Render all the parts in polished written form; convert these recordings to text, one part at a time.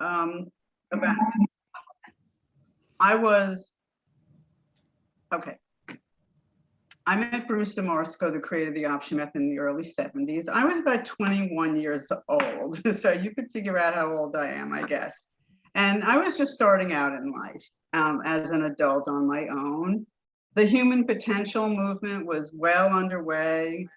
about, I was, okay. I met Bruce DeMarsco, the creator of the option method, in the early 70s. I was about 21 years old, so you could figure out how old I am, I guess. And I was just starting out in life as an adult on my own. The human potential movement was well underway.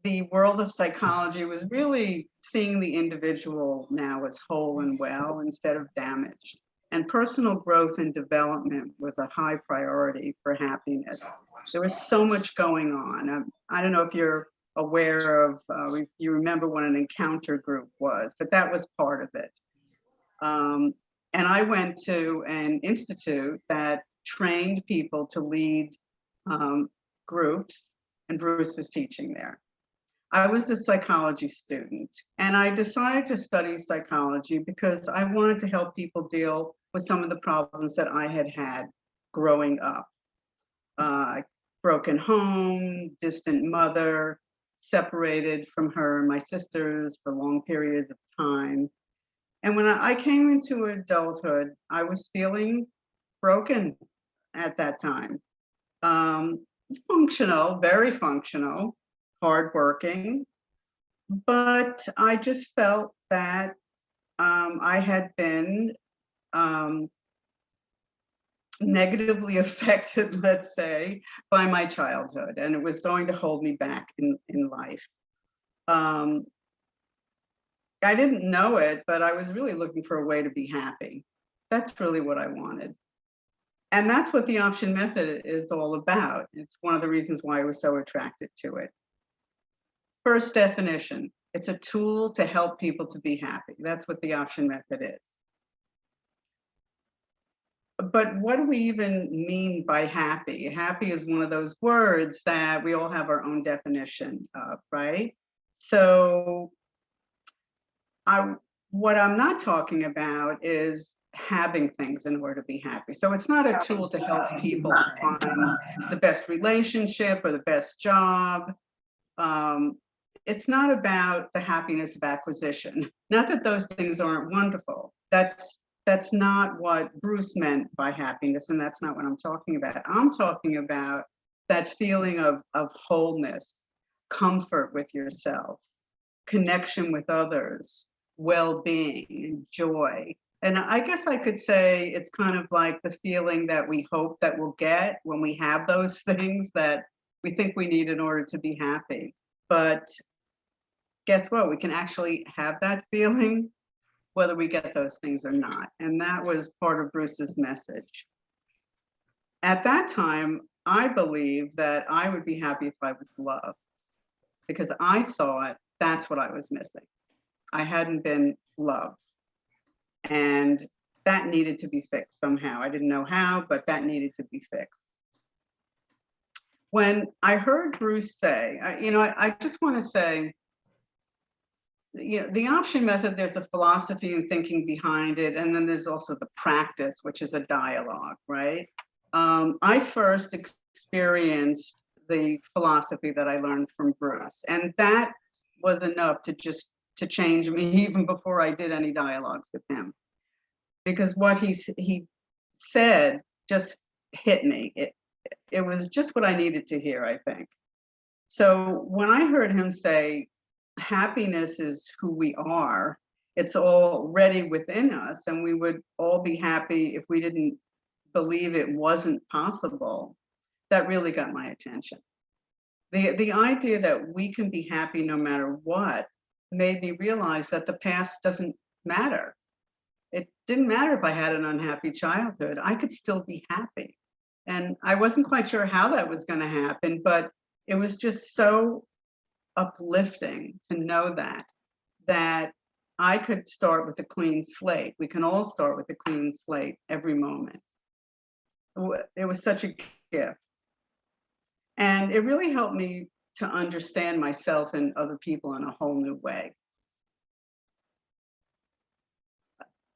The world of psychology was really seeing the individual now as whole and well instead of damaged. And personal growth and development was a high priority for happiness. There was so much going on. I don't know if you're aware of, you remember what an encounter group was, but that was part of it. And I went to an institute that trained people to lead groups, and Bruce was teaching there. I was a psychology student, and I decided to study psychology because I wanted to help people deal with some of the problems that I had had growing up. Broken home, distant mother, separated from her and my sisters for long periods of time. And when I came into adulthood, I was feeling broken at that time. Functional, very functional, hardworking, but I just felt that I had been negatively affected, let's say, by my childhood, and it was going to hold me back in life. I didn't know it, but I was really looking for a way to be happy. That's really what I wanted. And that's what the option method is all about. It's one of the reasons why I was so attracted to it. First definition, it's a tool to help people to be happy. That's what the option method is. But what do we even mean by happy? Happy is one of those words that we all have our own definition of, right? So what I'm not talking about is having things in order to be happy. So it's not a tool to help people to find the best relationship or the best job. It's not about the happiness of acquisition. Not that those things aren't wonderful. That's not what Bruce meant by happiness, and that's not what I'm talking about. I'm talking about that feeling of wholeness, comfort with yourself, connection with others, well-being, and joy. And I guess I could say it's kind of like the feeling that we hope that we'll get when we have those things that we think we need in order to be happy. But guess what? We can actually have that feeling whether we get those things or not. And that was part of Bruce's message. At that time, I believed that I would be happy if I was loved, because I thought that's what I was missing. I hadn't been loved, and that needed to be fixed somehow. I didn't know how, but that needed to be fixed. When I heard Bruce say, I just want to say, the option method, there's a philosophy and thinking behind it, and then there's also the practice, which is a dialogue, right? I first experienced the philosophy that I learned from Bruce, and that was enough to change me even before I did any dialogues with him, because what he said just hit me. It was just what I needed to hear, I think. So when I heard him say, happiness is who we are, it's already within us, and we would all be happy if we didn't believe it wasn't possible, that really got my attention. The idea that we can be happy no matter what made me realize that the past doesn't matter. It didn't matter if I had an unhappy childhood, I could still be happy. And I wasn't quite sure how that was going to happen, but it was just so uplifting to know that I could start with a clean slate. We can all start with a clean slate every moment. It was such a gift. And it really helped me to understand myself and other people in a whole new way.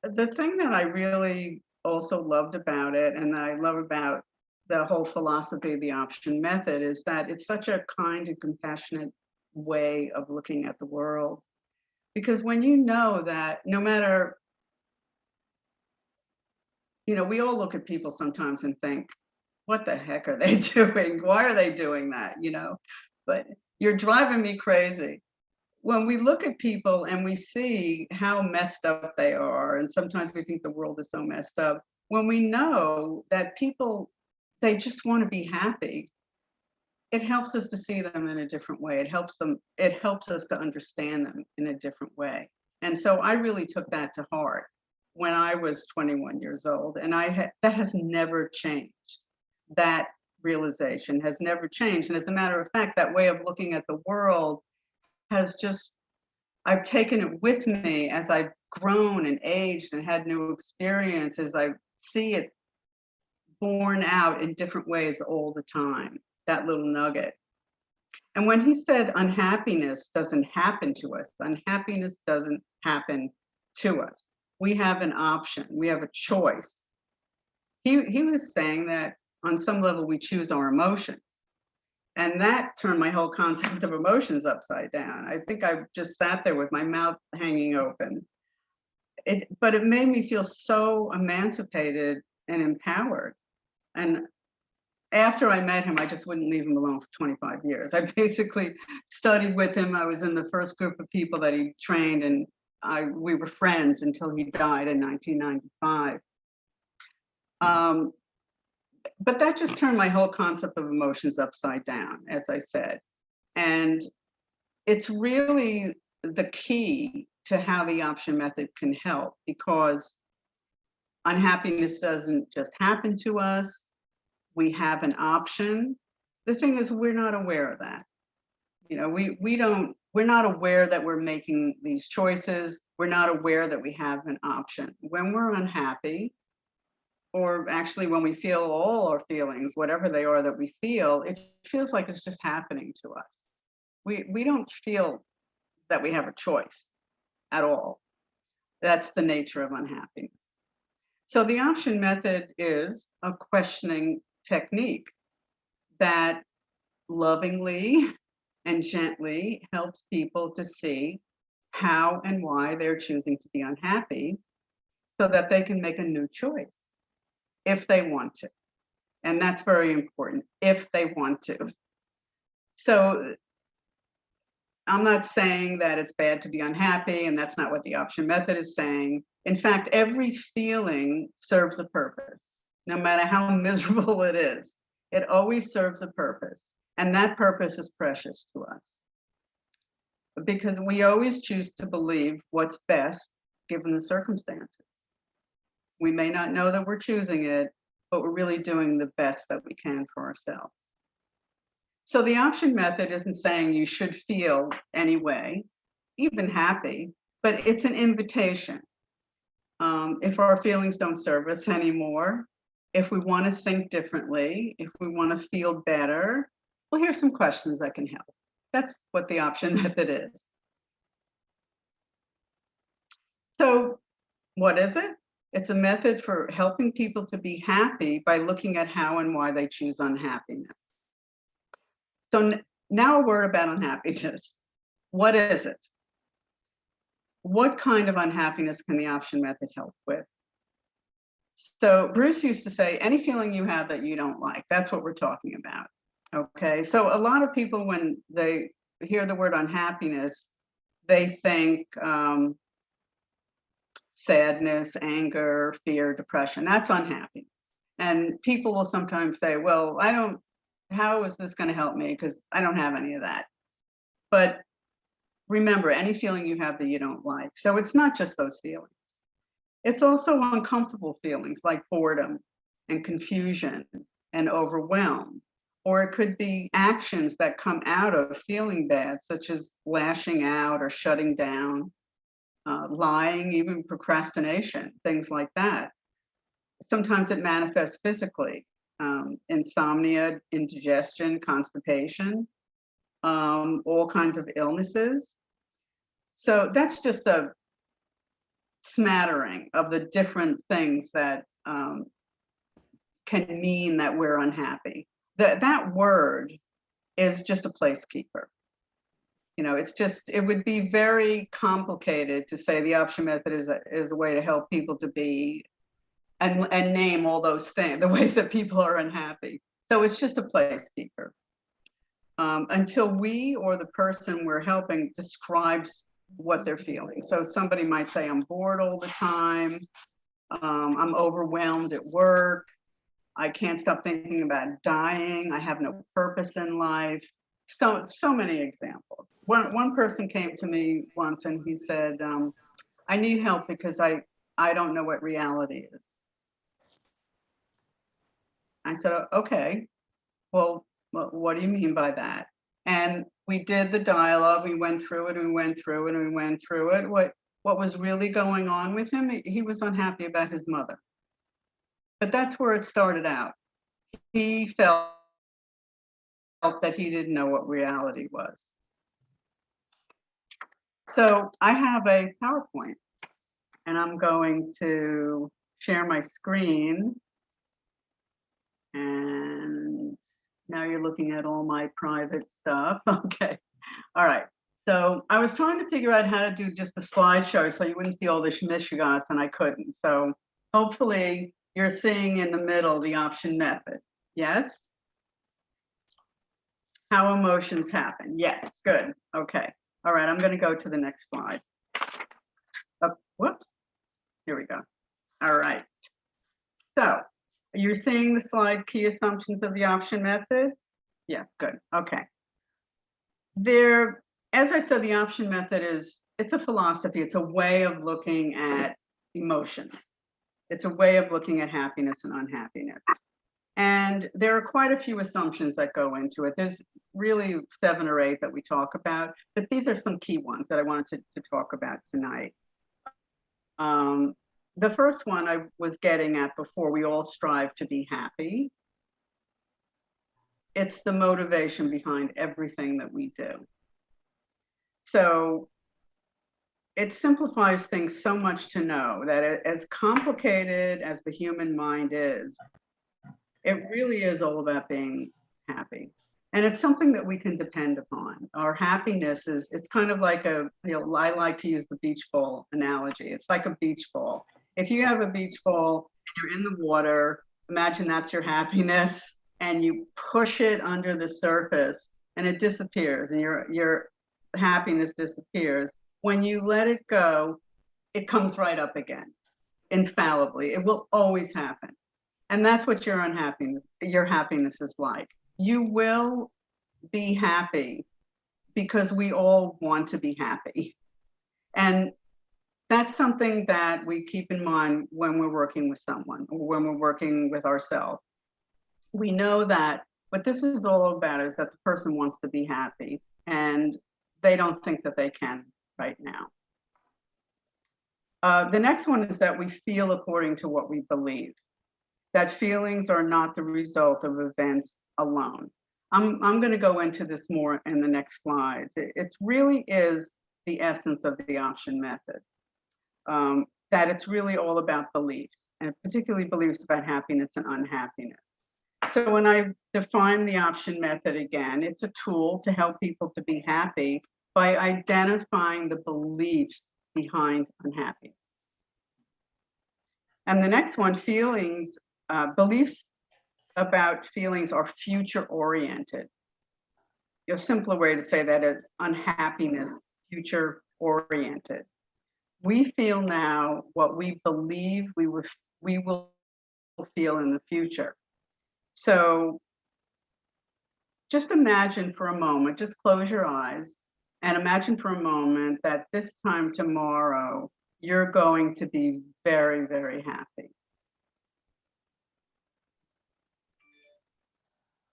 The thing that I really also loved about it, and I love about the whole philosophy of the option method, is that it's such a kind and compassionate way of looking at the world. Because when you know that no matter, we all look at people sometimes and think, what the heck are they doing? Why are they doing that? But you're driving me crazy. When we look at people and we see how messed up they are, and sometimes we think the world is so messed up, when we know that people, they just want to be happy, it helps us to see them in a different way. It helps us to understand them in a different way. And so I really took that to heart when I was 21 years old, and that has never changed. That realization has never changed. And as a matter of fact, that way of looking at the world has just, I've taken it with me as I've grown and aged and had new experiences. I see it born out in different ways all the time, that little nugget. And when he said unhappiness doesn't happen to us, unhappiness doesn't happen to us. We have an option, we have a choice. He was saying that on some level we choose our emotions. And that turned my whole concept of emotions upside down. I think I just sat there with my mouth hanging open. But it made me feel so emancipated and empowered. And after I met him, I just wouldn't leave him alone for 25 years. I basically studied with him. I was in the first group of people that he trained, and we were friends until he died in 1995. But that just turned my whole concept of emotions upside down, as I said. And it's really the key to how the option method can help, because unhappiness doesn't just happen to us. We have an option. The thing is, we're not aware of that. We're not aware that we're making these choices. We're not aware that we have an option. When we're unhappy, or actually when we feel all our feelings, whatever they are that we feel, it feels like it's just happening to us. We don't feel that we have a choice at all. That's the nature of unhappiness. So the option method is a questioning technique that lovingly and gently helps people to see how and why they're choosing to be unhappy, so that they can make a new choice if they want to. And that's very important, if they want to. So I'm not saying that it's bad to be unhappy, and that's not what the option method is saying. In fact, every feeling serves a purpose, no matter how miserable it is. It always serves a purpose, and that purpose is precious to us. Because we always choose to believe what's best given the circumstances. We may not know that we're choosing it, but we're really doing the best that we can for ourselves. So the option method isn't saying you should feel any way, even happy, but it's an invitation. If our feelings don't serve us anymore, if we want to think differently, if we want to feel better, well, here's some questions that can help. That's what the option method is. So what is it? It's a method for helping people to be happy by looking at how and why they choose unhappiness. So now a word about unhappiness. What is it? What kind of unhappiness can the option method help with? So Bruce used to say, any feeling you have that you don't like, that's what we're talking about. Okay, so a lot of people, when they hear the word unhappiness, they think sadness, anger, fear, depression. That's unhappiness. And people will sometimes say, well, how is this going to help me? Because I don't have any of that. But remember, any feeling you have that you don't like. So it's not just those feelings. It's also uncomfortable feelings like boredom and confusion and overwhelm. Or it could be actions that come out of feeling bad, such as lashing out or shutting down, lying, even procrastination, things like that. Sometimes it manifests physically, insomnia, indigestion, constipation, all kinds of illnesses. So that's just a smattering of the different things that can mean that we're unhappy. That word is just a placekeeper. You know, it's just, it would be very complicated to say the option method is a way to help people to be, and name all those things, the ways that people are unhappy. So it's just a placekeeper. Until we or the person we're helping describes what they're feeling. So somebody might say, I'm bored all the time. I'm overwhelmed at work. I can't stop thinking about dying. I have no purpose in life. So many examples. One person came to me once and he said, I need help because I don't know what reality is. I said, okay, well, what do you mean by that? And we did the dialogue. We went through it and we went through it and we went through it. What was really going on with him? He was unhappy about his mother. But that's where it started out. He felt that he didn't know what reality was. So I have a PowerPoint and I'm going to share my screen. And now you're looking at all my private stuff. Okay. All right. So I was trying to figure out how to do just a slideshow so you wouldn't see all this mishigas, and I couldn't. So hopefully you're seeing in the middle the option method. Yes? How emotions happen. Yes, good. Okay. All right, I'm going to go to the next slide. Oh, whoops. Here we go. All right. So you're seeing the slide, key assumptions of the option method? Yeah, good. Okay. As I said, the option method it's a philosophy. It's a way of looking at emotions. It's a way of looking at happiness and unhappiness. And there are quite a few assumptions that go into it. There's really 7 or 8 that we talk about, but these are some key ones that I wanted to talk about tonight. The first one I was getting at before, we all strive to be happy. It's the motivation behind everything that we do. So it simplifies things so much to know that as complicated as the human mind is, it really is all about being happy. And it's something that we can depend upon. Our happiness it's kind of like I like to use the beach ball analogy. It's like a beach ball. If you have a beach ball and you're in the water, imagine that's your happiness, and you push it under the surface and it disappears and your happiness disappears. When you let it go, it comes right up again, infallibly. It will always happen. And that's what your happiness is like. You will be happy because we all want to be happy. And that's something that we keep in mind when we're working with someone or when we're working with ourselves. We know that what this is all about is that the person wants to be happy and they don't think that they can right now. The next one is that we feel according to what we believe. That feelings are not the result of events alone. I'm going to go into this more in the next slides. It really is the essence of the option method, that it's really all about beliefs, and particularly beliefs about happiness and unhappiness. So when I define the option method again, it's a tool to help people to be happy by identifying the beliefs behind unhappiness. And the next one, feelings, beliefs about feelings are future oriented. A simpler way to say that is unhappiness, future oriented. We feel now what we believe we will feel in the future. So just imagine for a moment, just close your eyes and imagine for a moment that this time tomorrow, you're going to be very, very happy.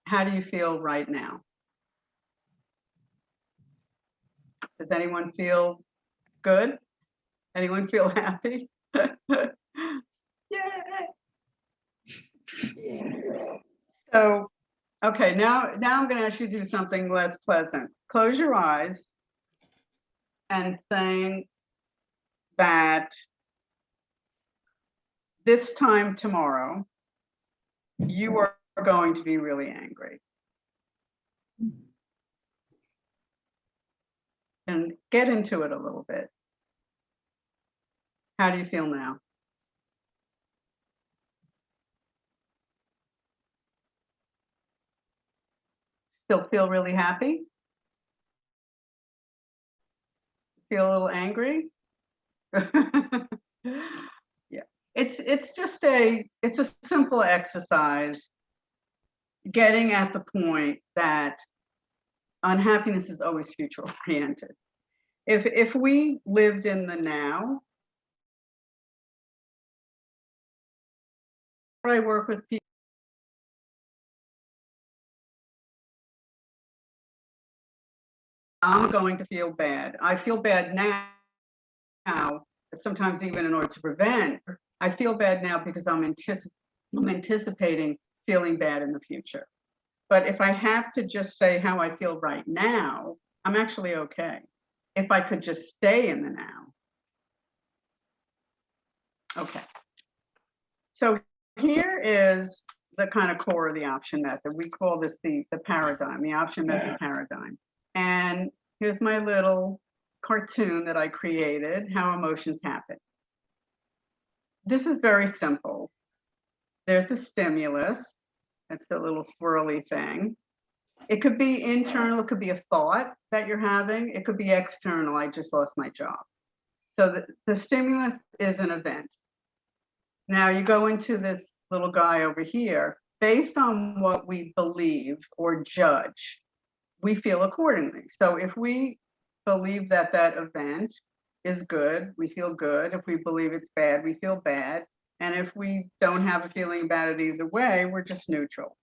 How do you feel right now? Does anyone feel good? Anyone feel happy? Yay! So, okay, now I'm going to ask you to do something less pleasant. Close your eyes and think that this time tomorrow, you are going to be really angry. and get into it a little bit. How do you feel now? Still feel really happy? Feel a little angry? Yeah. It's just it's a simple exercise getting at the point that unhappiness is always future oriented. If we lived in the now, I work with people. I'm going to feel bad. I feel bad now, sometimes even in order to prevent. I feel bad now because I'm anticipating feeling bad in the future. But if I have to just say how I feel right now, I'm actually okay. If I could just stay in the now. Okay. So here is the kind of core of the option method. We call this the paradigm, the option method paradigm. And here's my little cartoon that I created, how emotions happen. This is very simple. There's a stimulus. That's the little swirly thing. It could be internal, it could be a thought that you're having. It could be external, I just lost my job. So the stimulus is an event. Now you go into this little guy over here, based on what we believe or judge, we feel accordingly. So if we believe that that event is good, we feel good. If we believe it's bad, we feel bad. And if we don't have a feeling about it either way, we're just neutral.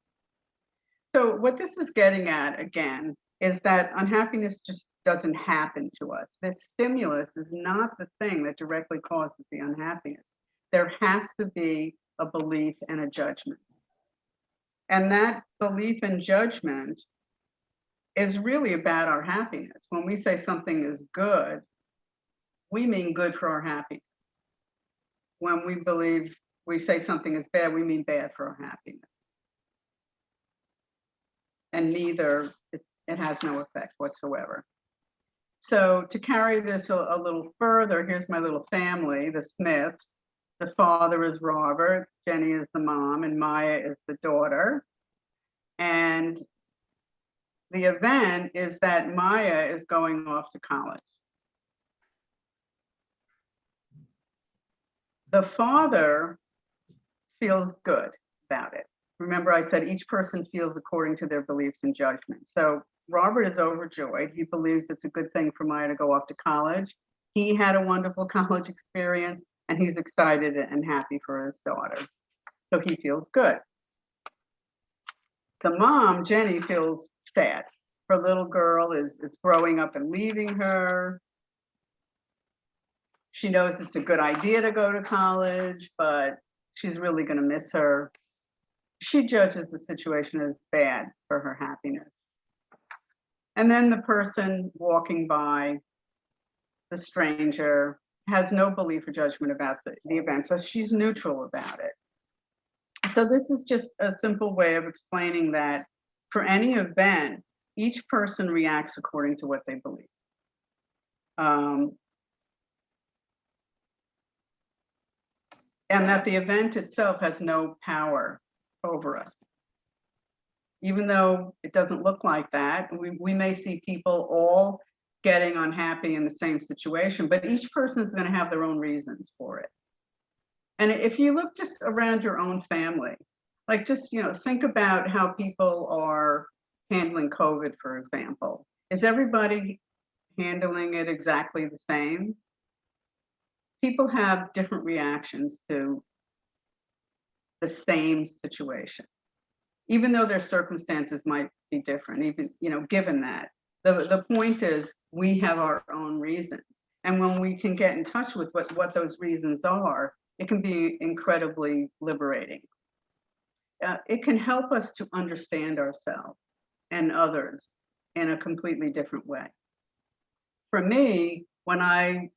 So what this is getting at, again, is that unhappiness just doesn't happen to us. The stimulus is not the thing that directly causes the unhappiness. There has to be a belief and a judgment. And that belief and judgment is really about our happiness. When we say something is good, we mean good for our happiness. When we say something is bad, we mean bad for our happiness. And neither, it has no effect whatsoever. So to carry this a little further, here's my little family, the Smiths. The father is Robert, Jenny is the mom, and Maya is the daughter. And the event is that Maya is going off to college. The father feels good about it. Remember, I said each person feels according to their beliefs and judgment. So Robert is overjoyed. He believes it's a good thing for Maya to go off to college. He had a wonderful college experience, and he's excited and happy for his daughter. So he feels good. The mom, Jenny, feels sad. Her little girl is growing up and leaving her. She knows it's a good idea to go to college, but she's really going to miss her. She judges the situation as bad for her happiness. And then the person walking by, the stranger, has no belief or judgment about the event, so she's neutral about it. So this is just a simple way of explaining that for any event, each person reacts according to what they believe. And that the event itself has no power over us. Even though it doesn't look like that, we may see people all getting unhappy in the same situation, but each person is going to have their own reasons for it. And if you look just around your own family, like just, think about how people are handling COVID, for example. Is everybody handling it exactly the same? People have different reactions to the same situation, even though their circumstances might be different, even, given that. The point is we have our own reasons. And when we can get in touch with what those reasons are, it can be incredibly liberating. It can help us to understand ourselves and others in a completely different way. For me, when I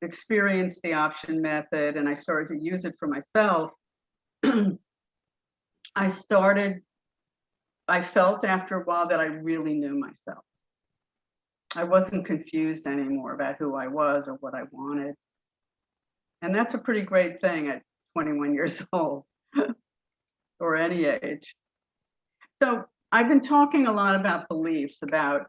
experienced the option method and I started to use it for myself, I felt after a while that I really knew myself. I wasn't confused anymore about who I was or what I wanted. And that's a pretty great thing at 21 years old or any age. So I've been talking a lot about beliefs, about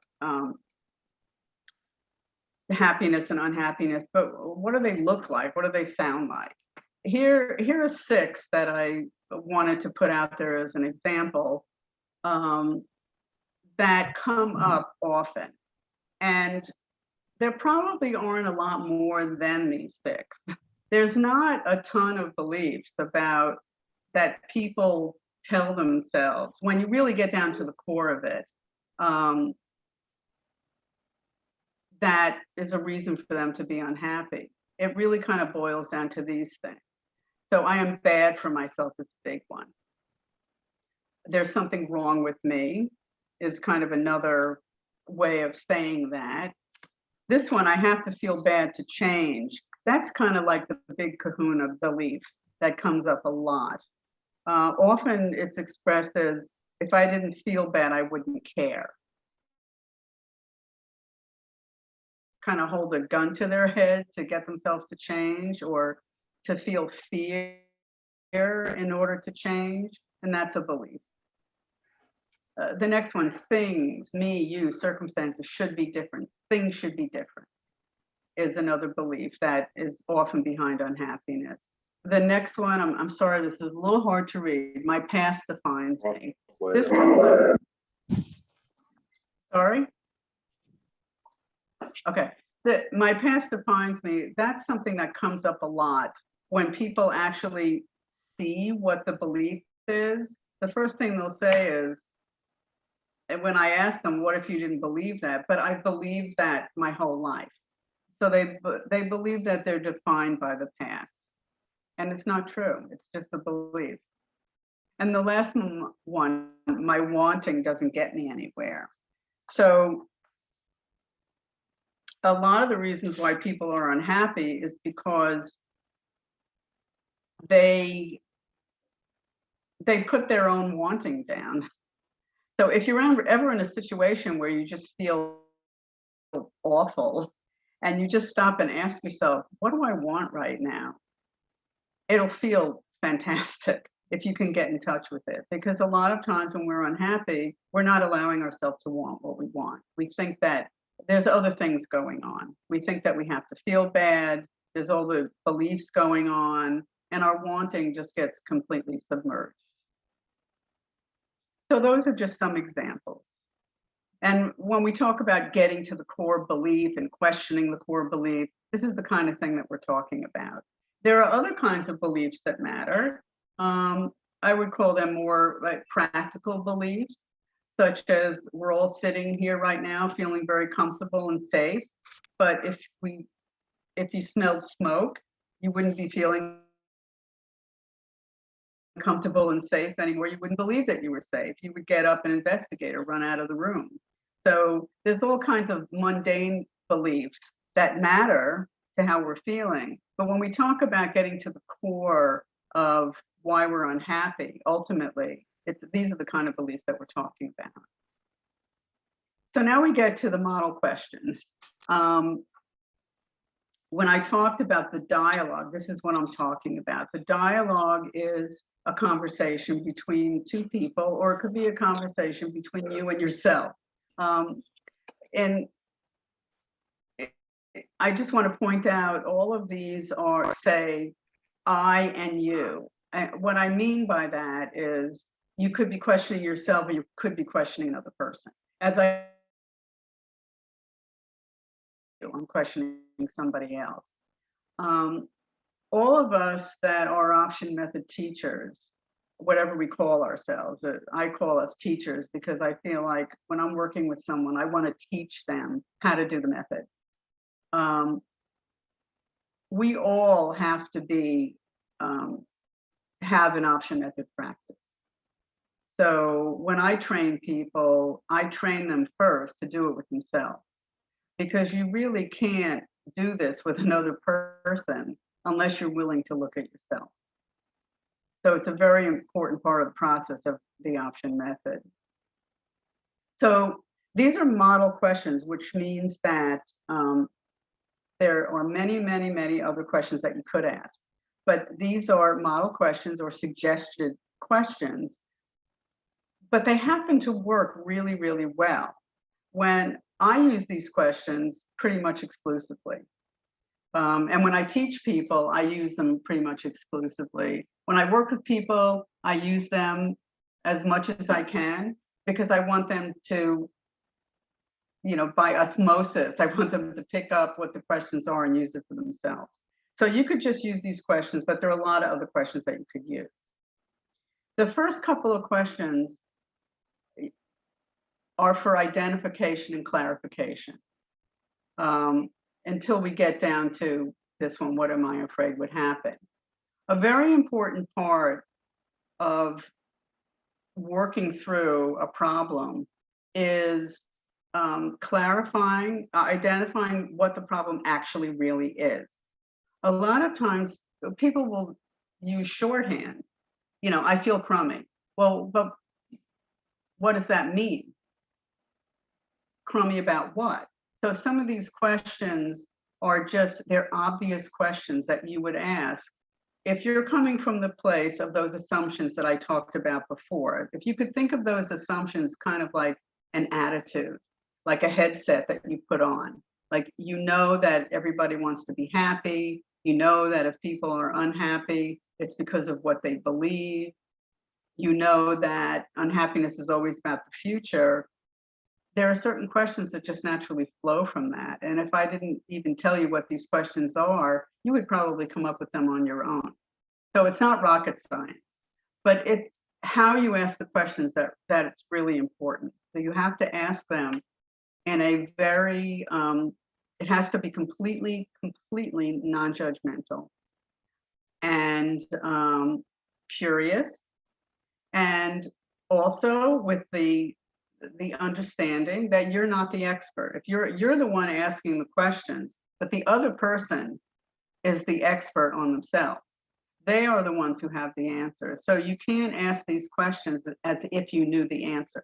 happiness and unhappiness, but what do they look like? What do they sound like? Here are 6 that I wanted to put out there as an example that come up often. And there probably aren't a lot more than these 6. There's not a ton of beliefs about that people tell themselves when you really get down to the core of it. That is a reason for them to be unhappy. It really kind of boils down to these things. So I am bad for myself is a big one. There's something wrong with me is kind of another way of saying that. This one, I have to feel bad to change. That's kind of like the big kahuna belief that comes up a lot. Often it's expressed as, if I didn't feel bad, I wouldn't care. Kind of hold a gun to their head to get themselves to change, or to feel fear in order to change. And that's a belief. The next one, things, me, you, circumstances should be different. Things should be different is another belief that is often behind unhappiness. The next one, I'm sorry, this is a little hard to read. My past defines me. This comes up. Sorry? Okay. My past defines me. That's something that comes up a lot when people actually see what the belief is. The first thing they'll say is, and when I ask them, what if you didn't believe that? But I believed that my whole life. So they believe that they're defined by the past. And it's not true. It's just a belief. And the last one, my wanting doesn't get me anywhere. So a lot of the reasons why people are unhappy is because they put their own wanting down. So if you're ever in a situation where you just feel awful and you just stop and ask yourself, what do I want right now? It'll feel fantastic if you can get in touch with it. Because a lot of times when we're unhappy, we're not allowing ourselves to want what we want. We think that there's other things going on. We think that we have to feel bad. There's all the beliefs going on, and our wanting just gets completely submerged. So those are just some examples. And when we talk about getting to the core belief and questioning the core belief, this is the kind of thing that we're talking about. There are other kinds of beliefs that matter. I would call them more like practical beliefs, such as we're all sitting here right now feeling very comfortable and safe. But if you smelled smoke, you wouldn't be feeling comfortable and safe anymore. You wouldn't believe that you were safe. You would get up and investigate or run out of the room. So there's all kinds of mundane beliefs that matter to how we're feeling. But when we talk about getting to the core of why we're unhappy, ultimately, these are the kind of beliefs that we're talking about. So now we get to the model questions. When I talked about the dialogue, this is what I'm talking about. The dialogue is a conversation between two people, or it could be a conversation between you and yourself. And I just want to point out all of these are, say, I and you. And what I mean by that is you could be questioning yourself, or you could be questioning another person. As I'm questioning somebody else. All of us that are option method teachers, whatever we call ourselves, I call us teachers because I feel like when I'm working with someone, I want to teach them how to do the method. We all have to have an option method practice. So when I train people, I train them first to do it with themselves, because you really can't do this with another person unless you're willing to look at yourself. So it's a very important part of the process of the option method. So These are model questions, which means that there are many, many, many other questions that you could ask. But these are model questions or suggested questions, but they happen to work really, really well. When I use these questions pretty much exclusively. And when I teach people, I use them pretty much exclusively. When I work with people, I use them as much as I can because I want them to, by osmosis, I want them to pick up what the questions are and use it for themselves. So you could just use these questions, but there are a lot of other questions that you could use. The first couple of questions are for identification and clarification. Until we get down to this one, what am I afraid would happen? A very important part of working through a problem is identifying what the problem actually really is. A lot of times people will use shorthand. I feel crummy. Well, but what does that mean? Crummy about what? So some of these questions they're obvious questions that you would ask if you're coming from the place of those assumptions that I talked about before. If you could think of those assumptions kind of like an attitude, like a headset that you put on. Like, that everybody wants to be happy. That if people are unhappy, it's because of what they believe. That unhappiness is always about the future. There are certain questions that just naturally flow from that. And if I didn't even tell you what these questions are, you would probably come up with them on your own. So it's not rocket science, but it's how you ask the questions that it's really important. So you have to ask them in a very, it has to be completely non-judgmental and curious, and also with the understanding that you're not the expert. If you're the one asking the questions, but the other person is the expert on themselves. They are the ones who have the answers. So you can't ask these questions as if you knew the answer,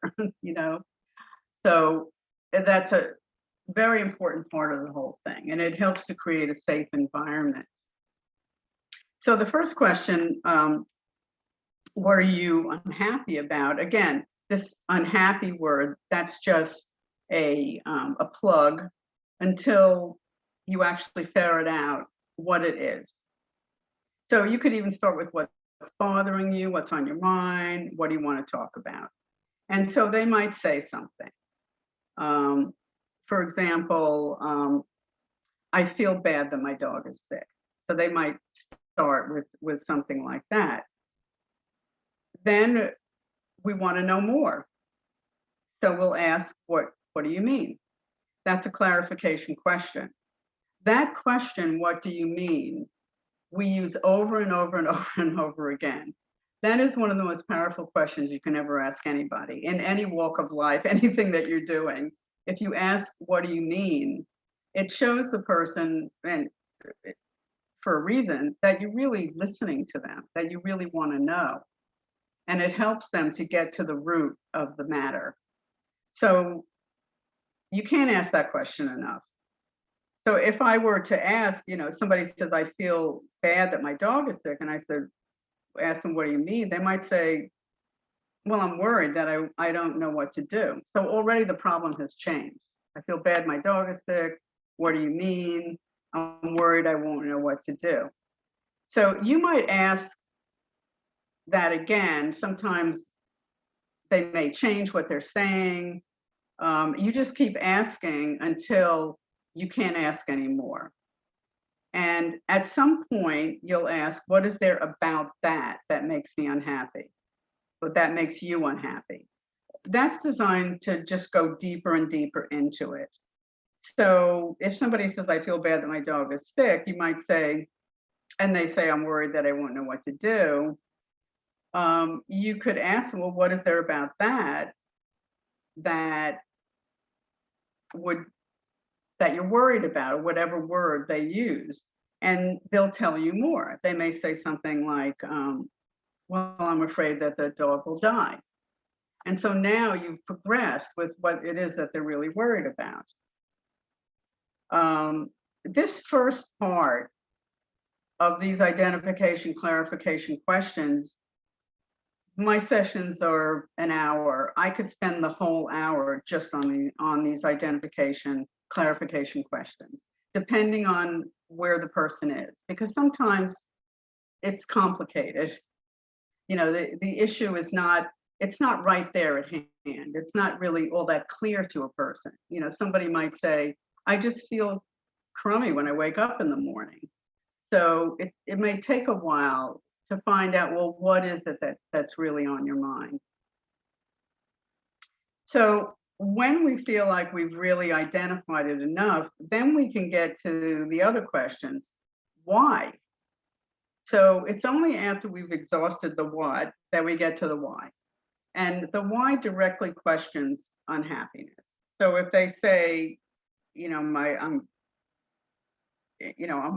So that's a very important part of the whole thing, and it helps to create a safe environment. So the first question, what are you unhappy about? Again, this unhappy word, that's just a plug until you actually ferret out what it is. So you could even start with what's bothering you, what's on your mind, what do you want to talk about? And so they might say something. For example, I feel bad that my dog is sick. So they might start with something like that. Then we want to know more. So we'll ask, what do you mean? That's a clarification question. That question, what do you mean, we use over and over and over and over again. That is one of the most powerful questions you can ever ask anybody in any walk of life, anything that you're doing. If you ask, what do you mean? It shows the person, and for a reason, that you're really listening to them, that you really want to know. And it helps them to get to the root of the matter. So you can't ask that question enough. So if I were to ask, somebody says, I feel bad that my dog is sick, and I said, ask them, what do you mean? They might say, well, I'm worried that I don't know what to do. So already the problem has changed. I feel bad my dog is sick. What do you mean? I'm worried I won't know what to do. So you might ask that again. Sometimes they may change what they're saying. You just keep asking until you can't ask anymore. And at some point, you'll ask, what is there about that makes me unhappy? But that makes you unhappy? That's designed to just go deeper and deeper into it. So if somebody says, I feel bad that my dog is sick, you might say, and they say, I'm worried that I won't know what to do. You could ask them, well, what is there about that you're worried about, or whatever word they use, and they'll tell you more. They may say something like, well, I'm afraid that the dog will die. And so now you've progressed with what it is that they're really worried about. This first part of these identification clarification questions, my sessions are an hour. I could spend the whole hour just on these identification clarification questions, depending on where the person is, because sometimes it's complicated. You know, the issue is not, it's not right there at hand. It's not really all that clear to a person. You know, somebody might say, I just feel crummy when I wake up in the morning. So it may take a while to find out, well, what is it that's really on your mind? So when we feel like we've really identified it enough, then we can get to the other questions. Why? So it's only after we've exhausted the what that we get to the why. And the why directly questions unhappiness. So if they say, you know, I'm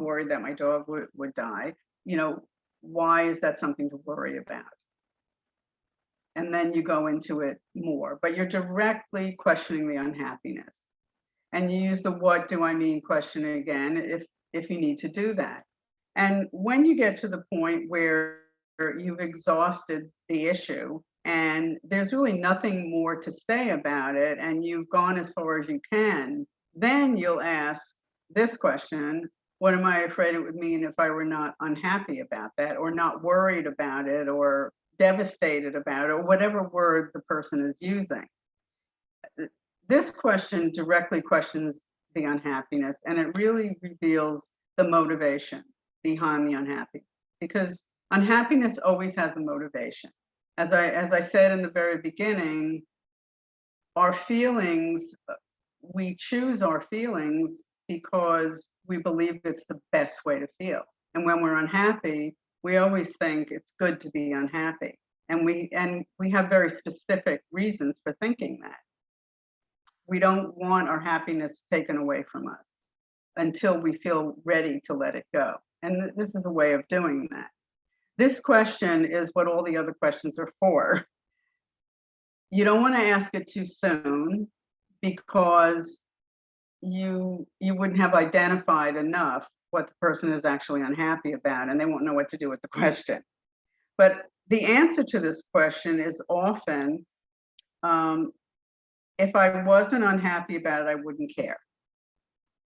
worried that my dog would die, you know, why is that something to worry about? And then you go into it more, but you're directly questioning the unhappiness. And you use the what do I mean question again if you need to do that. And when you get to the point where you've exhausted the issue and there's really nothing more to say about it and you've gone as far as you can, then you'll ask this question: what am I afraid it would mean if I were not unhappy about that, or not worried about it, or devastated about it, or whatever word the person is using? This question directly questions the unhappiness, and it really reveals the motivation behind the unhappiness, because unhappiness always has a motivation. As I said in the very beginning, our feelings, we choose our feelings because we believe it's the best way to feel. And when we're unhappy, we always think it's good to be unhappy. And we have very specific reasons for thinking that. We don't want our happiness taken away from us until we feel ready to let it go. And this is a way of doing that. This question is what all the other questions are for. You don't want to ask it too soon, because you wouldn't have identified enough what the person is actually unhappy about, and they won't know what to do with the question. But the answer to this question is often, if I wasn't unhappy about it, I wouldn't care.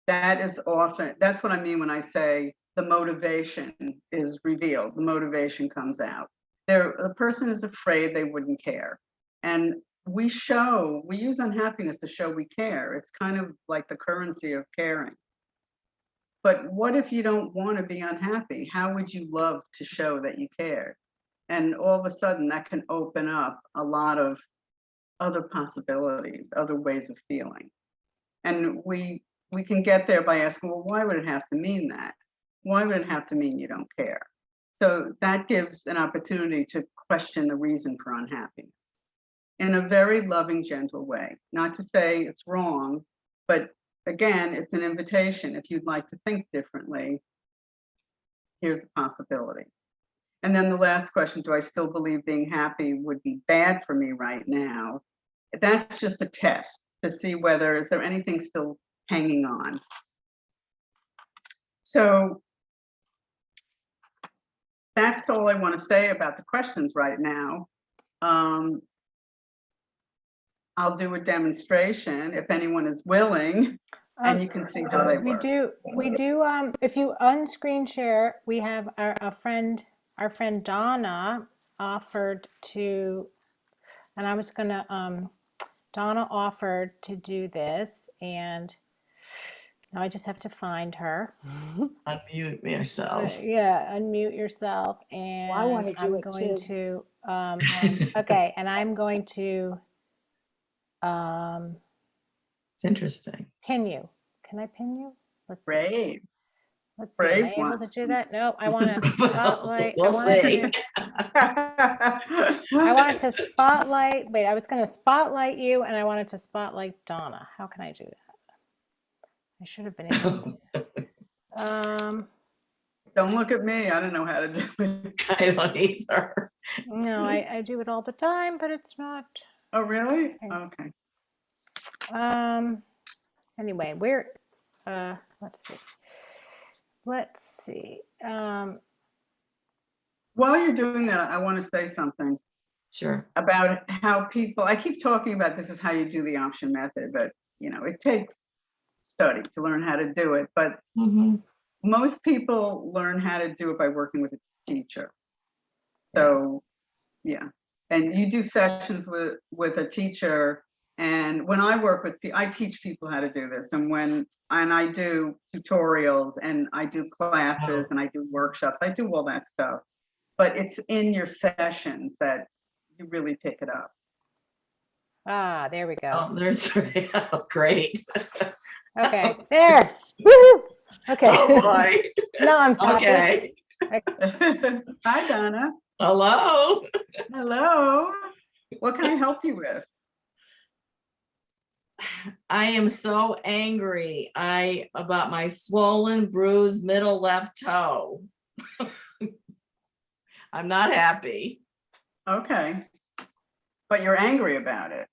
That is often, that's what I mean when I say the motivation is revealed, the motivation comes out. The person is afraid they wouldn't care. And we use unhappiness to show we care. It's kind of like the currency of caring. But what if you don't want to be unhappy? How would you love to show that you care? And all of a sudden that can open up a lot of other possibilities, other ways of feeling. And we can get there by asking, well, why would it have to mean that? Why would it have to mean you don't care? So that gives an opportunity to question the reason for unhappiness in a very loving, gentle way. Not to say it's wrong, but again, it's an invitation. If you'd like to think differently, here's a possibility. And then the last question, do I still believe being happy would be bad for me right now? That's just a test to see whether, is there anything still hanging on? So that's all I want to say about the questions right now. I'll do a demonstration if anyone is willing, and you can see how they work. We do. If you unscreen share, we have our friend Donna offered to, and I was gonna. Donna offered to do this, and now I just have to find her. Unmute yourself. Yeah, unmute yourself, and Well, I want to do I'm it going too. to. Okay, and I'm going to. It's interesting. Pin you. Can I pin you? Let's see. Brave. Let's see. Brave Am I able one. to do that? No, I want to spotlight. We'll see. I wanted to spotlight. Wait, I was going to spotlight you, and I wanted to spotlight Donna. How can I do that? I should have been able to. Don't look at me. I don't know how to do it. I don't either. No, I do it all the time, but it's not. Oh, really? Okay. Okay. Anyway, let's see. Let's see. While you're doing that, I want to say something Sure. about how people, I keep talking about this is how you do the option method, but it takes study to learn how to do it. But Mm-hmm. most people learn how to do it by working with a teacher. So yeah. And you do sessions with a teacher. And when I work with people, I teach people how to do this. And I do tutorials and I do classes and I do workshops. I do all that stuff. But it's in your sessions that you really pick it up. There we go. Oh, there's oh, great. Okay, there. Woo! Okay. Oh boy. No, I'm happy. Okay. Hi, Donna. Hello. Hello. What can I help you with? I am so angry about my swollen, bruised middle left toe. I'm not happy. Okay. But you're angry about it.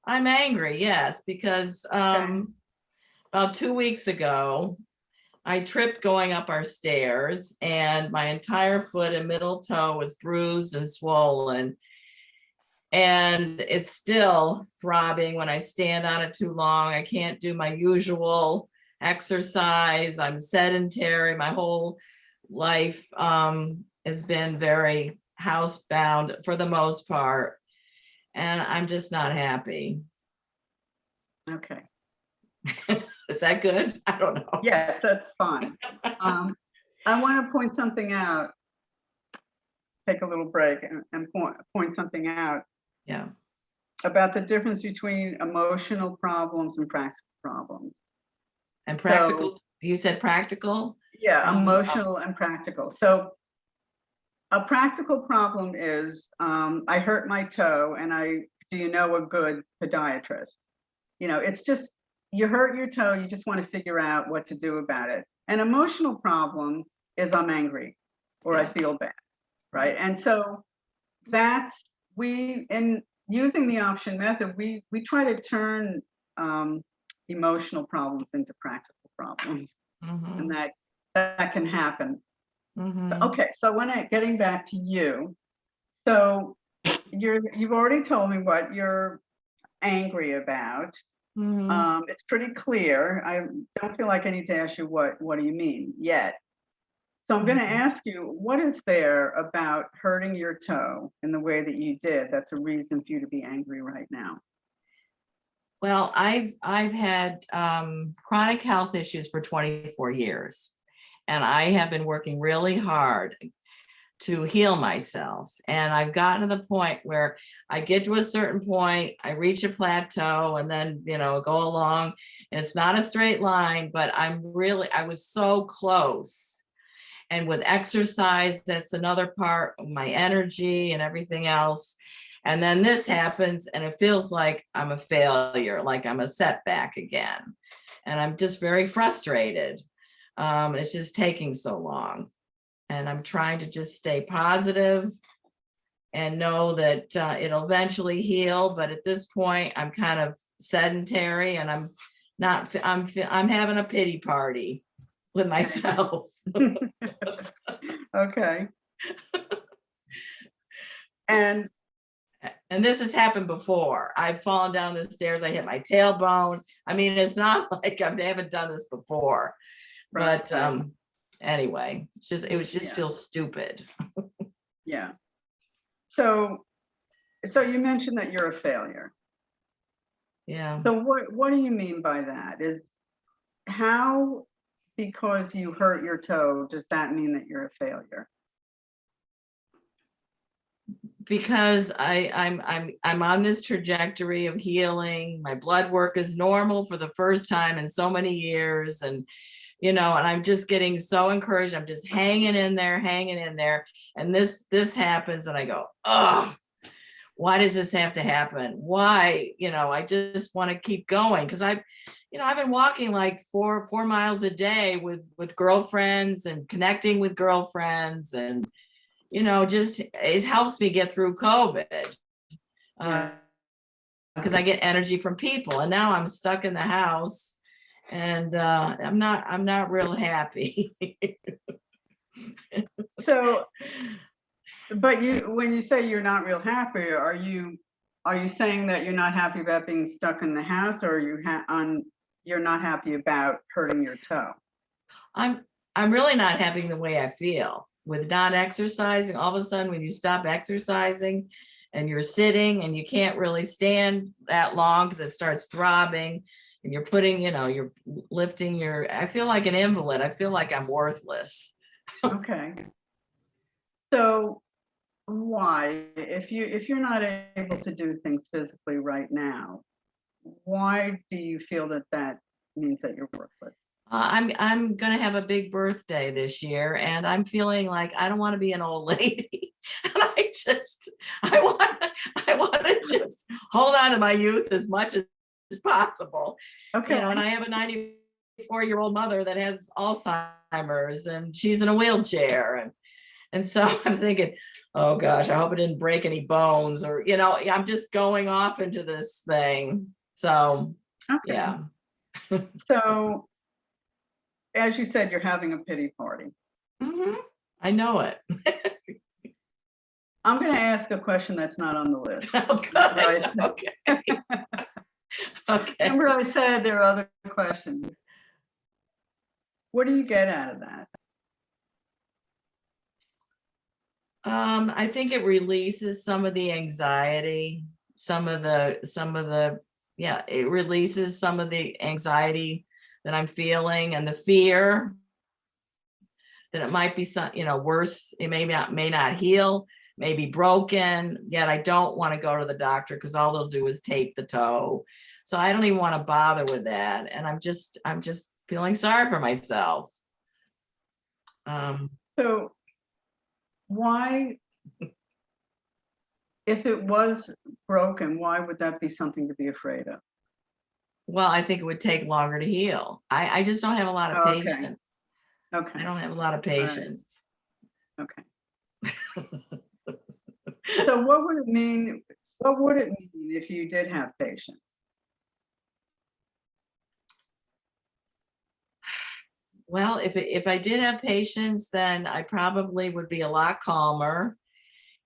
I'm angry, yes, because about 2 weeks ago, I tripped going up our stairs and my entire foot and middle toe was bruised and swollen. And it's still throbbing when I stand on it too long. I can't do my usual exercise. I'm sedentary. My whole life has been very housebound for the most part. And I'm just not happy. Okay. Is that good? I don't know. Yes, that's fine. I want to point something out. Take a little break and point something out. Yeah. About the difference between emotional problems and practical problems. And practical, you said practical? Yeah, emotional and practical. So a practical problem is I hurt my toe and do you know a good podiatrist? It's just you hurt your toe, you just want to figure out what to do about it. An emotional problem is I'm angry or I feel bad, right? And so in using the option method, we try to turn emotional problems into practical problems, and that can happen. Okay, so getting back to you, so you've already told me what you're angry about. It's pretty clear. I don't feel like I need to ask you what do you mean yet. So I'm going to ask you, what is there about hurting your toe in the way that you did that's a reason for you to be angry right now? Well, I've had chronic health issues for 24 years, and I have been working really hard to heal myself. And I've gotten to the point where I get to a certain point, I reach a plateau, and then go along. And it's not a straight line, but I was so close. And with exercise, that's another part of my energy and everything else. And then this happens and it feels like I'm a failure, like I'm a setback again. And I'm just very frustrated. It's just taking so long. And I'm trying to just stay positive and know that it'll eventually heal. But at this point, I'm kind of sedentary and I'm having a pity party with myself. Okay. And this has happened before. I've fallen down the stairs. I hit my tailbone. I mean, it's not like I haven't done this before, but anyway, it just feels stupid. Yeah. So you mentioned that you're a failure. Yeah. So what do you mean by that? How, because you hurt your toe, does that mean that you're a failure? Because I'm on this trajectory of healing. My blood work is normal for the first time in so many years, and and I'm just getting so encouraged. I'm just hanging in there, and this happens, and I go, oh, why does this have to happen? Why? I just want to keep going because I've been walking like 4 miles a day with girlfriends and connecting with girlfriends and. Just it helps me get through COVID. because I get energy from people, and now I'm stuck in the house, and I'm not real happy. So, but when you say you're not real happy, are you saying that you're not happy about being stuck in the house, or are you you're not happy about hurting your toe? I'm really not happy the way I feel with not exercising. All of a sudden, when you stop exercising and you're sitting and you can't really stand that long because it starts throbbing, and you're putting, you're lifting I feel like an invalid. I feel like I'm worthless. Okay. So why, if you're not able to do things physically right now, why do you feel that means that you're worthless? I'm gonna have a big birthday this year, and I'm feeling like I don't want to be an old lady. And I want to just hold on to my youth as much as possible. Okay. And I have a 94-year-old mother that has Alzheimer's, and she's in a wheelchair, and so I'm thinking, oh gosh, I hope I didn't break any bones, or I'm just going off into this thing. So Okay. yeah. So, as you said, you're having a pity party. Mm-hmm. I know it. I'm going to ask a question that's not on the list. Oh, God. Okay. Okay. Remember I said there are other questions. What do you get out of that? I think it releases some of the anxiety, it releases some of the anxiety that I'm feeling, and the fear that it might be some, worse. It may not heal, may be broken, yet I don't want to go to the doctor because all they'll do is tape the toe. So I don't even want to bother with that. And I'm just feeling sorry for myself. So why, if it was broken, why would that be something to be afraid of? Well, I think it would take longer to heal. I just don't have a lot of patience. Okay. I don't have a lot of patience. Okay. So what would it mean? What would it mean if you did have patience? Well, if I did have patience, then I probably would be a lot calmer,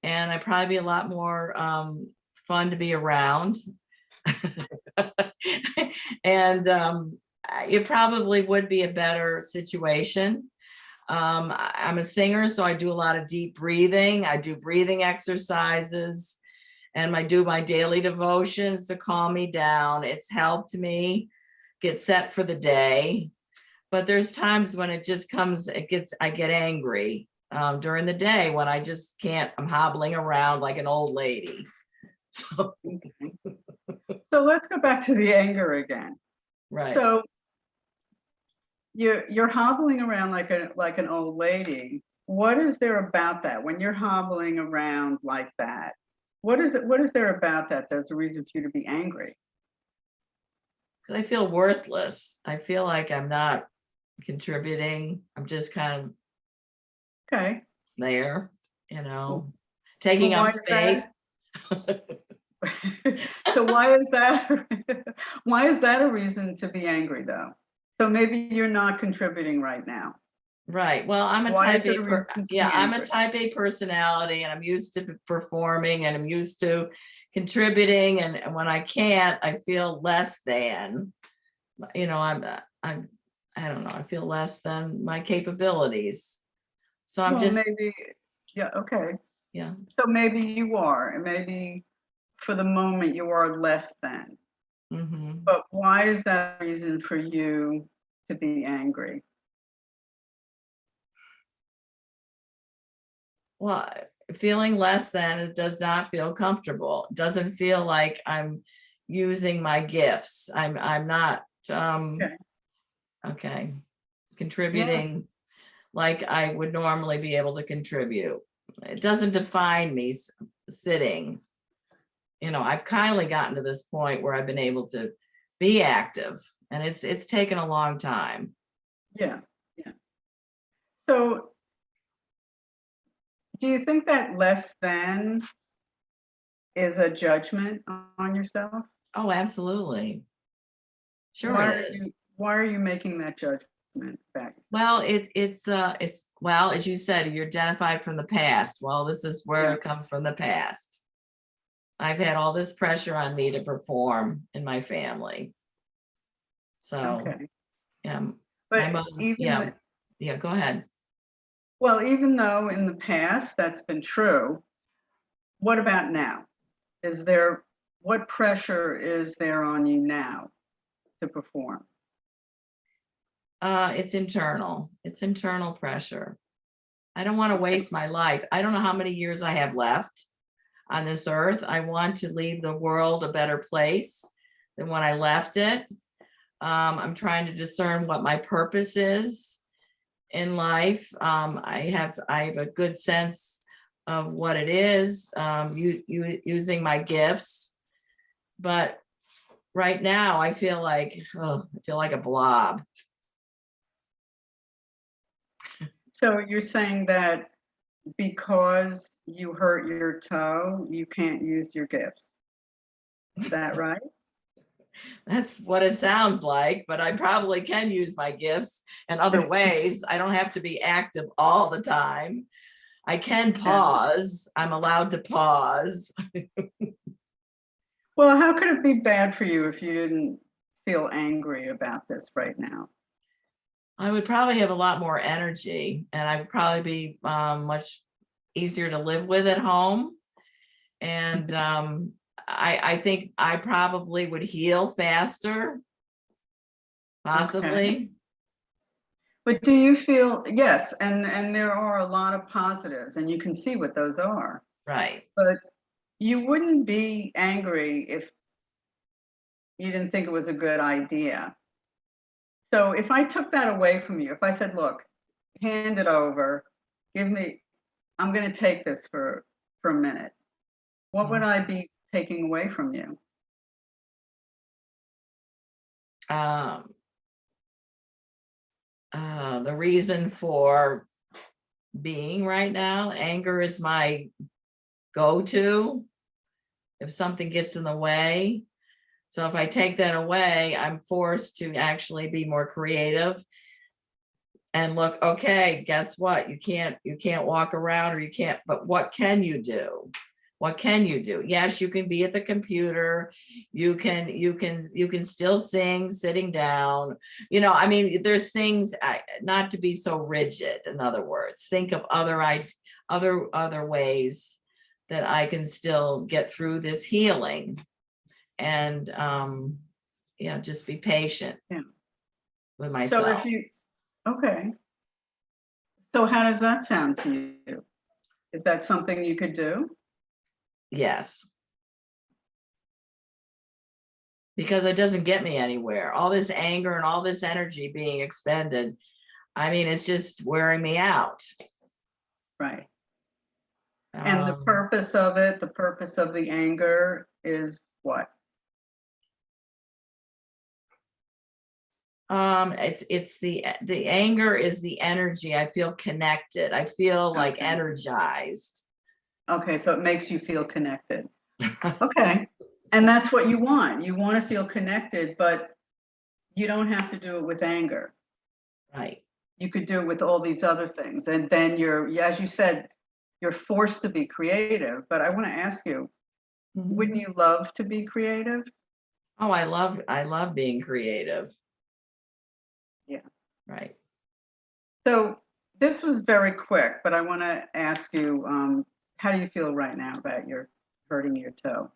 and I'd probably be a lot more fun to be around. And it probably would be a better situation. I'm a singer, so I do a lot of deep breathing. I do breathing exercises, and I do my daily devotions to calm me down. It's helped me get set for the day. But there's times when it just comes, I get angry during the day when I just can't, I'm hobbling around like an old lady. So, Okay. So let's go back to the anger again. right. So you're hobbling around like an old lady. What is there about that when you're hobbling around like that? What is there about that that's a reason for you to be angry? I feel worthless. I feel like I'm not contributing. I'm just kind of Okay. there, taking Well, up space. So why is that? Why is that a reason to be angry, though? So maybe you're not contributing right now. Right. Well, I'm a Why type is it A. a reason to be I'm a angry? type A personality, and I'm used to performing, and I'm used to contributing. And when I can't, I feel less than. I don't know. I feel less than my capabilities. So I'm Well, just, maybe, yeah, okay. yeah. So maybe you are, and maybe for the moment you are less than. Mm-hmm. But why is that a reason for you to be angry? Well, feeling less than, it does not feel comfortable. It doesn't feel like I'm using my gifts. I'm not okay. Contributing like I would normally be able to contribute. It doesn't define me sitting. I've kindly gotten to this point where I've been able to be active, and it's taken a long time. Yeah. So do you think that less than is a judgment on yourself? Oh, absolutely. Sure Why it are is. why are you making that judgment back? Well, it's well, as you said, you're identified from the past. Well, this is where Yeah. it comes from the past. I've had all this pressure on me to perform in my family. So, Okay. yeah, my But mom, yeah, yeah, go ahead. well, even though in the past that's been true, what about now? What pressure is there on you now to perform? It's internal. It's internal pressure. I don't want to waste my life. I don't know how many years I have left on this earth. I want to leave the world a better place than when I left it. I'm trying to discern what my purpose is in life. I have a good sense of what it is, using my gifts. But right now I feel like a blob. So you're saying that because you hurt your toe, you can't use your gifts. Is that right? That's what it sounds like, but I probably can use my gifts in other ways. I don't have to be active all the time. I can pause. I'm allowed to pause. Well, how could it be bad for you if you didn't feel angry about this right now? I would probably have a lot more energy, and I would probably be much easier to live with at home. And I think I probably would heal faster, possibly. But do you feel, yes, and there are a lot of positives, and you can see what those are. Right. But you wouldn't be angry if you didn't think it was a good idea. So if I took that away from you, if I said, look, hand it over, I'm going to take this for a minute, what would I be taking away from you? Um, the reason for being right now, anger is my go-to if something gets in the way. So if I take that away, I'm forced to actually be more creative and look, okay, guess what? You can't walk around, or you can't, but what can you do? What can you do? Yes, you can be at the computer. You can still sing sitting down. I mean, there's things, not to be so rigid. In other words, think of other ways that I can still get through this healing, and just be patient Yeah. with So myself. okay. So how does that sound to you? Is that something you could do? Yes. Because it doesn't get me anywhere. All this anger and all this energy being expended, I mean, it's just wearing me out. Right. And the Um, purpose of it, the purpose of the anger is what? it's the anger is the energy. I feel connected. I feel like Okay. energized. Okay, so it makes you feel connected. Okay. And that's what you want. You want to feel connected, but you don't have to do it with anger. Right. You could do it with all these other things. And then as you said, you're forced to be creative. But I want to ask you, wouldn't you love to be creative? Oh, I love being creative. Yeah. Right. So this was very quick, but I want to ask you, how do you feel right now about your hurting your toe?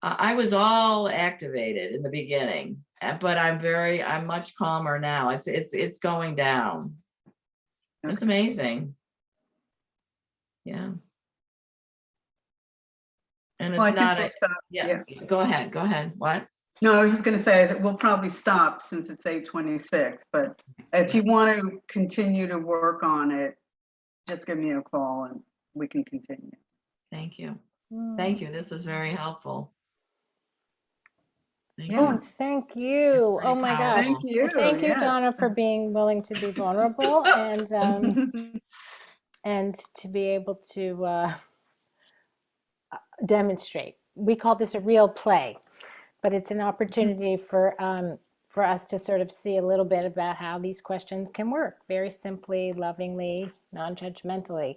I was all activated in the beginning, but I'm much calmer now. It's going down. It's Okay. amazing. Yeah. And Well, it's I think not we'll a, stop. yeah, Yeah. go ahead. What? No, I was just going to say that we'll probably stop since it's 8:26. But if you want to continue to work on it, just give me a call and we can continue. Thank you. Mm. Thank you. This is very helpful. Thank Yeah. Oh, you. thank you. Very Oh my gosh. Thank you. Thank you, Yes. Donna, for being willing to be vulnerable and to be able to demonstrate. We call this a real play. but it's an opportunity for us to sort of see a little bit about how these questions can work very simply, lovingly, non-judgmentally.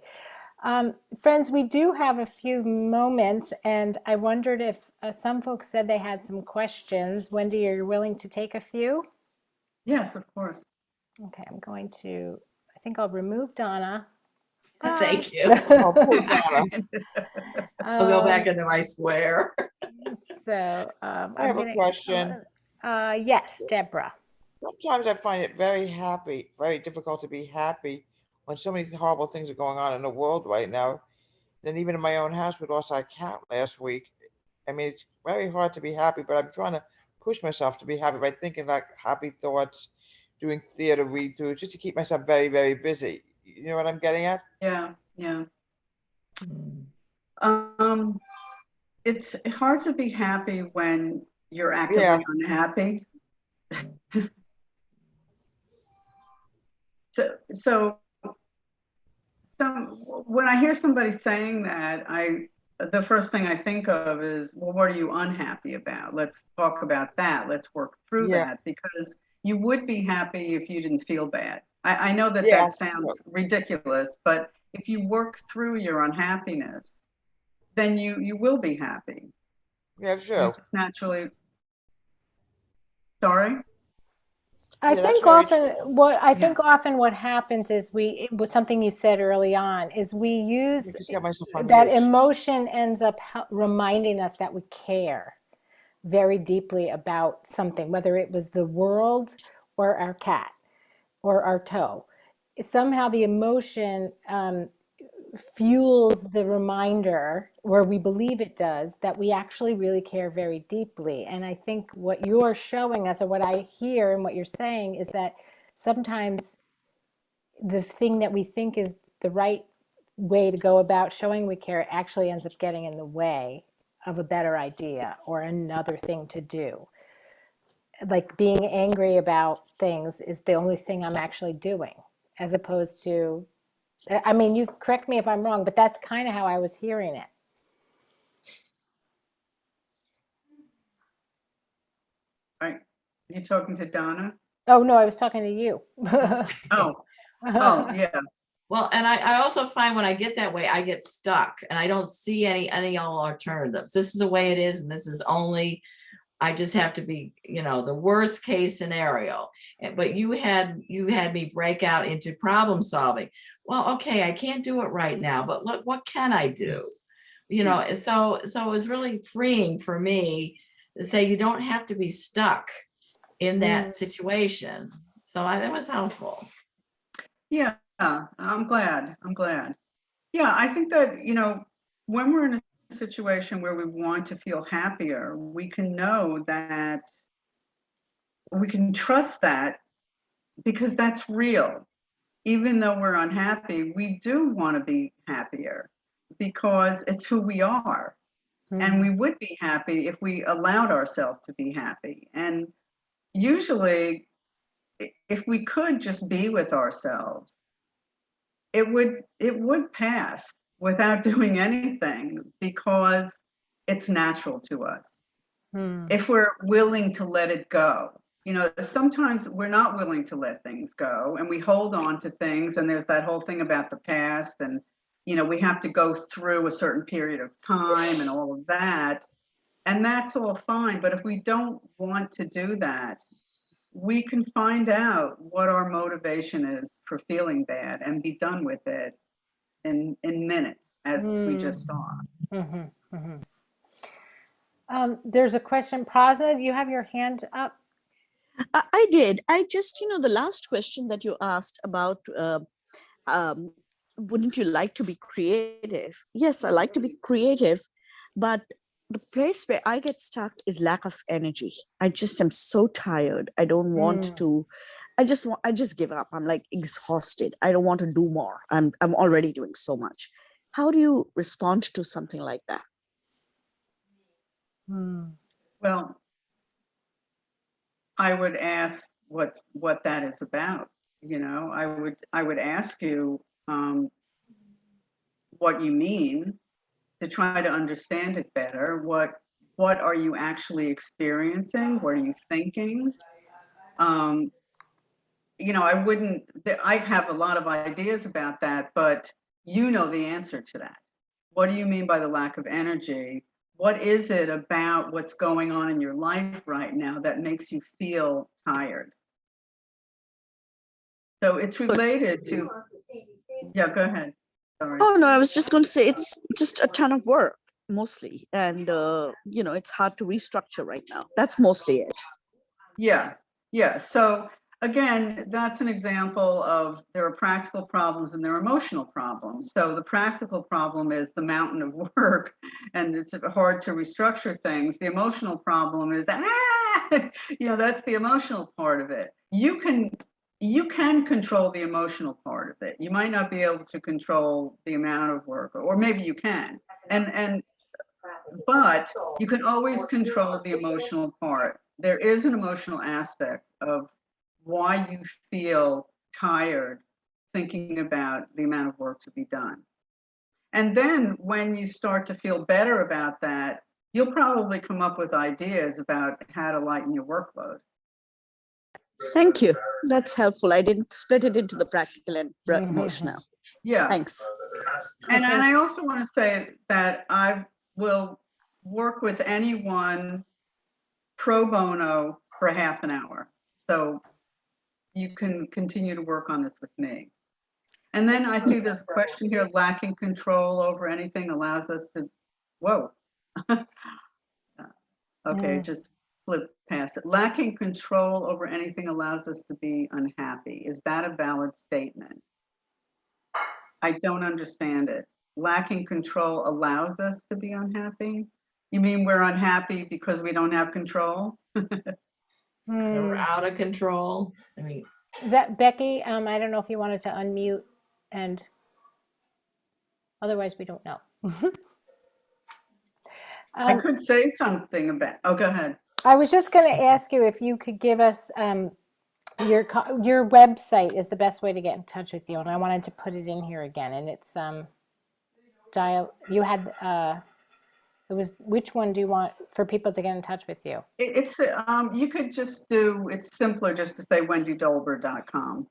Friends, we do have a few moments, and I wondered if some folks said they had some questions. Wendy, are you willing to take a few? Yes, of course. Okay, I think I'll remove Donna. Thank you. Oh, poor Donna. I'll go back into my square. So I have a question. Yes, Deborah. Sometimes I find it very difficult to be happy when so many horrible things are going on in the world right now. Then even in my own house, we lost our cat last week. I mean, it's very hard to be happy, but I'm trying to push myself to be happy by thinking like happy thoughts, doing theater read throughs, just to keep myself very, very busy. You know what I'm getting at? Yeah, yeah. Mm. It's hard to be happy when you're actively Yeah. unhappy. So when I hear somebody saying that, the first thing I think of is, well, what are you unhappy about? Let's talk about that. Let's work through Yeah. that, because you would be happy if you didn't feel bad. I know that Yeah. that sounds ridiculous, but if you work through your unhappiness, then you will be happy. Yeah, You sure. just naturally. Sorry? I Yeah, that's think very often true. often what happens is it was something you said early on, is we I use just got myself on that mute. emotion ends up reminding us that we care very deeply about something, whether it was the world or our cat or our toe. Somehow the emotion fuels the reminder, or we believe it does, that we actually really care very deeply. And I think what you're showing us, or what I hear and what you're saying, is that sometimes the thing that we think is the right way to go about showing we care actually ends up getting in the way of a better idea or another thing to do. Like being angry about things is the only thing I'm actually doing, as opposed to, I mean, you correct me if I'm wrong, but that's kind of how I was hearing it. Right. You talking to Donna? Oh, no, I was talking to you. Oh, yeah. Well, and I also find when I get that way, I get stuck and I don't see any alternatives. This is the way it is, and this is only, I just have to be, the worst case scenario. But you had me break out into problem solving. Well, okay, I can't do it right now, but look, what can I do? And so it was really freeing for me to say you don't have to be stuck in that situation. So that was helpful. Yeah, I'm glad. Yeah, I think that, when we're in a situation where we want to feel happier, we can know that we can trust that, because that's real. Even though we're unhappy, we do want to be happier because it's who we are. And we would be happy if we allowed ourselves to be happy. And usually, if we could just be with ourselves, it would pass without doing anything, because it's natural to us. If we're willing to let it go. Sometimes we're not willing to let things go, and we hold on to things, and there's that whole thing about the past, and we have to go through a certain period of time and all of that. And that's all fine, but if we don't want to do that, we can find out what our motivation is for feeling bad and be done with it in minutes, as we just saw. There's a question. Prasna, you have your hand up. I did. I just, the last question that you asked about, wouldn't you like to be creative? Yes, I like to be creative, but the place where I get stuck is lack of energy. I just am so tired. I don't want to. I just give up. I'm like exhausted. I don't want to do more. I'm already doing so much. How do you respond to something like that? Well, I would ask what that is about. I would ask you what you mean, to try to understand it better. what are you actually experiencing? What are you thinking? You know, I have a lot of ideas about that, but you know the answer to that. What do you mean by the lack of energy? What is it about what's going on in your life right now that makes you feel tired? So it's related to, yeah, go ahead. Sorry. Oh no, I was just going to say it's just a ton of work mostly, and it's hard to restructure right now. That's mostly it. Yeah, yeah. So again, that's an example of there are practical problems and there are emotional problems. So the practical problem is the mountain of work and it's hard to restructure things. The emotional problem is, that's the emotional part of it. You can control the emotional part of it. You might not be able to control the amount of work, or maybe you can. But you can always control the emotional part. There is an emotional aspect of why you feel tired thinking about the amount of work to be done. And then when you start to feel better about that, you'll probably come up with ideas about how to lighten your workload. Thank you. That's helpful. I didn't split it into the practical and emotional. Yeah. Thanks. And I also want to say that I will work with anyone pro bono for half an hour. So you can continue to work on this with me. And then I see this question here, lacking control over anything allows us to, whoa. Okay, just flip past it. Lacking control over anything allows us to be unhappy. Is that a valid statement? I don't understand it. Lacking control allows us to be unhappy? You mean we're unhappy because we don't have control? We're out of control. I mean, Is that Becky? I don't know if you wanted to unmute, and otherwise we don't know. I could say something about, oh, go ahead. I was just going to ask you if you could give us your website is the best way to get in touch with you, and I wanted to put it in here again. And it's you had it was, which one do you want for people to get in touch with you? It's you could just do, it's simpler just to say wendydolber.com.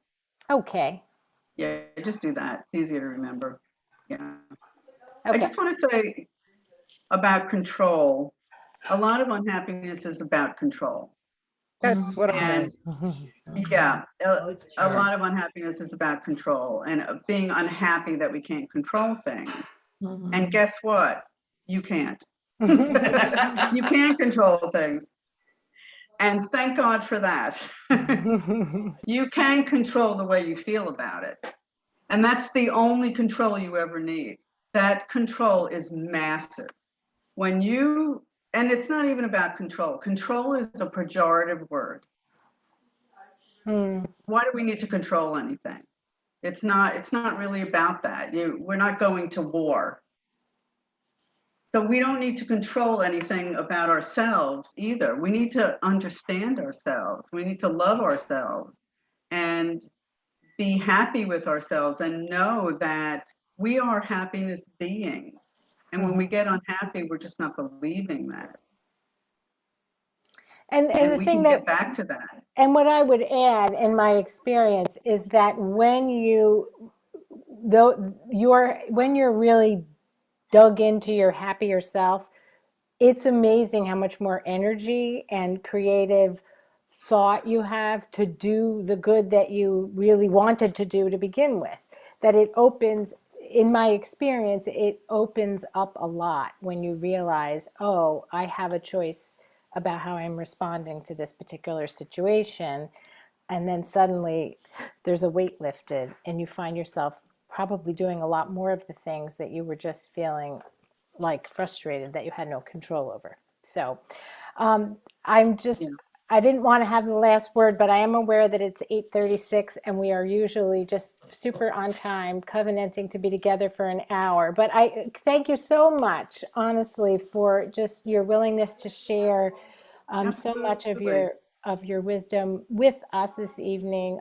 Okay. Yeah, just do that. It's easier to remember. Yeah. Okay. I just want to say about control. A lot of unhappiness is about control. That's what I meant. Yeah, a lot of unhappiness is about control and being unhappy that we can't control things. And guess what? You can't. You can't control things. And thank God for that. You can control the way you feel about it. And that's the only control you ever need. That control is massive. And it's not even about control. Control is a pejorative word. Why do we need to control anything? It's not really about that. We're not going to war. So we don't need to control anything about ourselves either. We need to understand ourselves. We need to love ourselves and be happy with ourselves and know that we are happiness beings. And when we get unhappy, we're just not believing that. And the we thing can that, get back to that. and what I would add in my experience is that when you're really dug into your happier self, it's amazing how much more energy and creative thought you have to do the good that you really wanted to do to begin with. That it opens, in my experience, it opens up a lot when you realize, oh, I have a choice about how I'm responding to this particular situation. And then suddenly there's a weight lifted and you find yourself probably doing a lot more of the things that you were just feeling like frustrated that you had no control over. So I didn't want to have the last word, but I am aware that it's 8:36 and we are usually just super on time, covenanting to be together for an hour. But I thank you so much, honestly, for just your willingness to share so much of your wisdom with us this evening.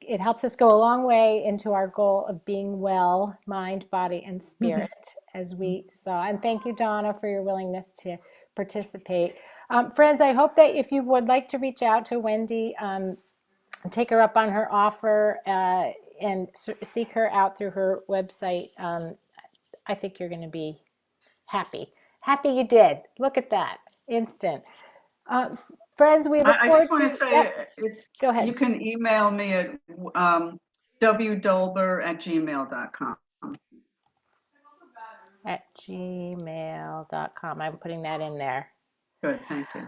It helps us go a long way into our goal of being well, mind, body, and spirit, as we saw. And thank you, Donna, for your willingness to participate. Friends, I hope that if you would like to reach out to Wendy, take her up on her offer and seek her out through her website. I think you're going to be happy. Happy you did. Look at that. Instant. Friends, we look I forward just want to say Yep, it's, go ahead. you can email me at wdolber@gmail.com. At gmail.com. I'm putting that in there. Good, thank you.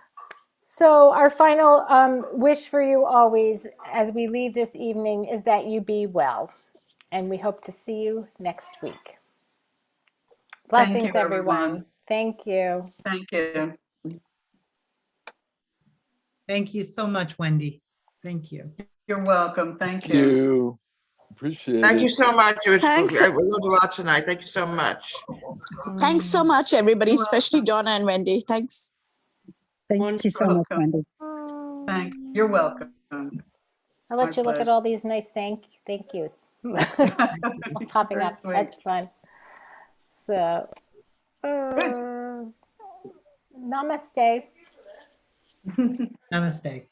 So our final wish for you always as we leave this evening is that you be well. And we hope to see you next week. Blessings, Thank you, everyone. Thank you. Thank you. Thank you so much, Wendy. Thank you. You're welcome. Thank Thank you. you. Appreciate Thank you it. so much. It was, Thanks. I learned a lot tonight. Thank you so much. Thanks so much, everybody, You're especially welcome. Donna and Wendy. Thanks. Thank you so much, Welcome. Wendy. You're welcome. I'll let My you look at pleasure. all these nice thank yous popping Very up. sweet. That's fun. So, namaste. Namaste.